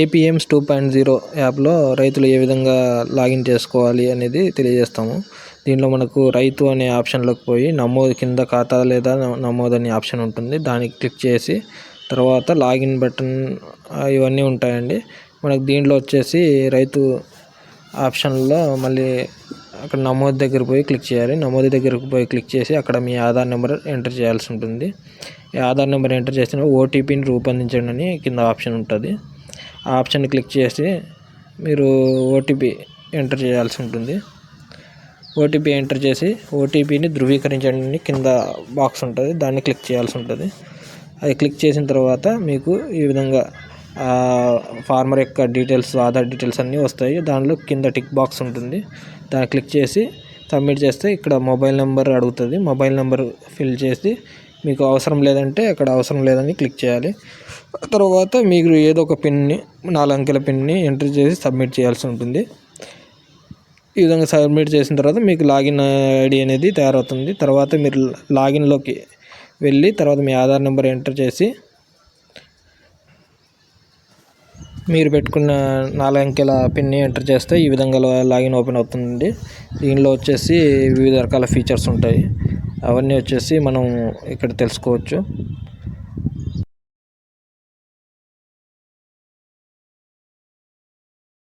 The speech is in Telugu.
ఏపీఎంస్ 2.0 యాప్లో రైతులు ఏ విధంగా లాగిన్ చేసుకోవాలి అనేది తెలియజేస్తాము. దీనిలో మనకు రైతు అనే ఆప్షన్లోకి పోయి నమోదు కింద ఖాతా లేదా నమోదు అనే ఆప్షన్ ఉంటుంది. దానికి క్లిక్ చేసి తర్వాత లాగిన్ బటన్ ఇవన్నీ ఉంటాయండి. మనకు దీంట్లో వచ్చేసి రైతు ఆప్షన్లో మళ్ళీ అక్కడ నమోదు దగ్గర పోయి క్లిక్ చేయాలి. నమోదు దగ్గరకు పోయి క్లిక్ చేసి అక్కడ మీ ఆధార్ నెంబర్ ఎంటర్ చేయాల్సి ఉంటుంది. ఈ ఆధార్ నెంబర్ ఎంటర్ చేసిన ఓటీపీని రూపొందించండి అని కింద ఆప్షన్ ఉంటుంది. ఆ ఆప్షన్ క్లిక్ చేసి మీరు ఓటీపీ ఎంటర్ చేయాల్సి ఉంటుంది. ఓటీపీ ఎంటర్ చేసి ఓటీపీని ధృవీకరించండి అని కింద బాక్స్ ఉంటుంది. దాన్ని క్లిక్ చేయాల్సి ఉంటుంది. అది క్లిక్ చేసిన తర్వాత మీకు ఈ విధంగా ఫార్మర్ యొక్క డీటెయిల్స్, ఆధార్ డీటెయిల్స్ అన్నీ వస్తాయి. దానిలో కింద టిక్ బాక్స్ ఉంటుంది. దాన్ని క్లిక్ చేసి సబ్మిట్ చేస్తే ఇక్కడ మొబైల్ నెంబర్ అడుగుతుంది. మొబైల్ నెంబర్ ఫిల్ చేసి మీకు అవసరం లేదంటే అక్కడ అవసరం లేదని క్లిక్ చేయాలి. తర్వాత మీరు ఏదో ఒక పిన్ని 4 అంకెల పిన్ని ఎంటర్ చేసి సబ్మిట్ చేయాల్సి ఉంటుంది. ఈ విధంగా సబ్మిట్ చేసిన తర్వాత మీకు లాగిన్ ఐడి అనేది తయారవుతుంది. తర్వాత మీరు లాగిన్లోకి వెళ్ళి తర్వాత మీ ఆధార్ నెంబర్ ఎంటర్ చేసి మీరు పెట్టుకున్న 4 అంకెల పిన్ని ఎంటర్ చేస్తే ఈ విధంగా లాగిన్ ఓపెన్ అవుతుంది. దీనిలో వచ్చేసి వివిధ రకాల ఫీచర్స్ ఉంటాయి. అవన్నీ వచ్చేసి మనం ఇక్కడ తెలుసుకోవచ్చు.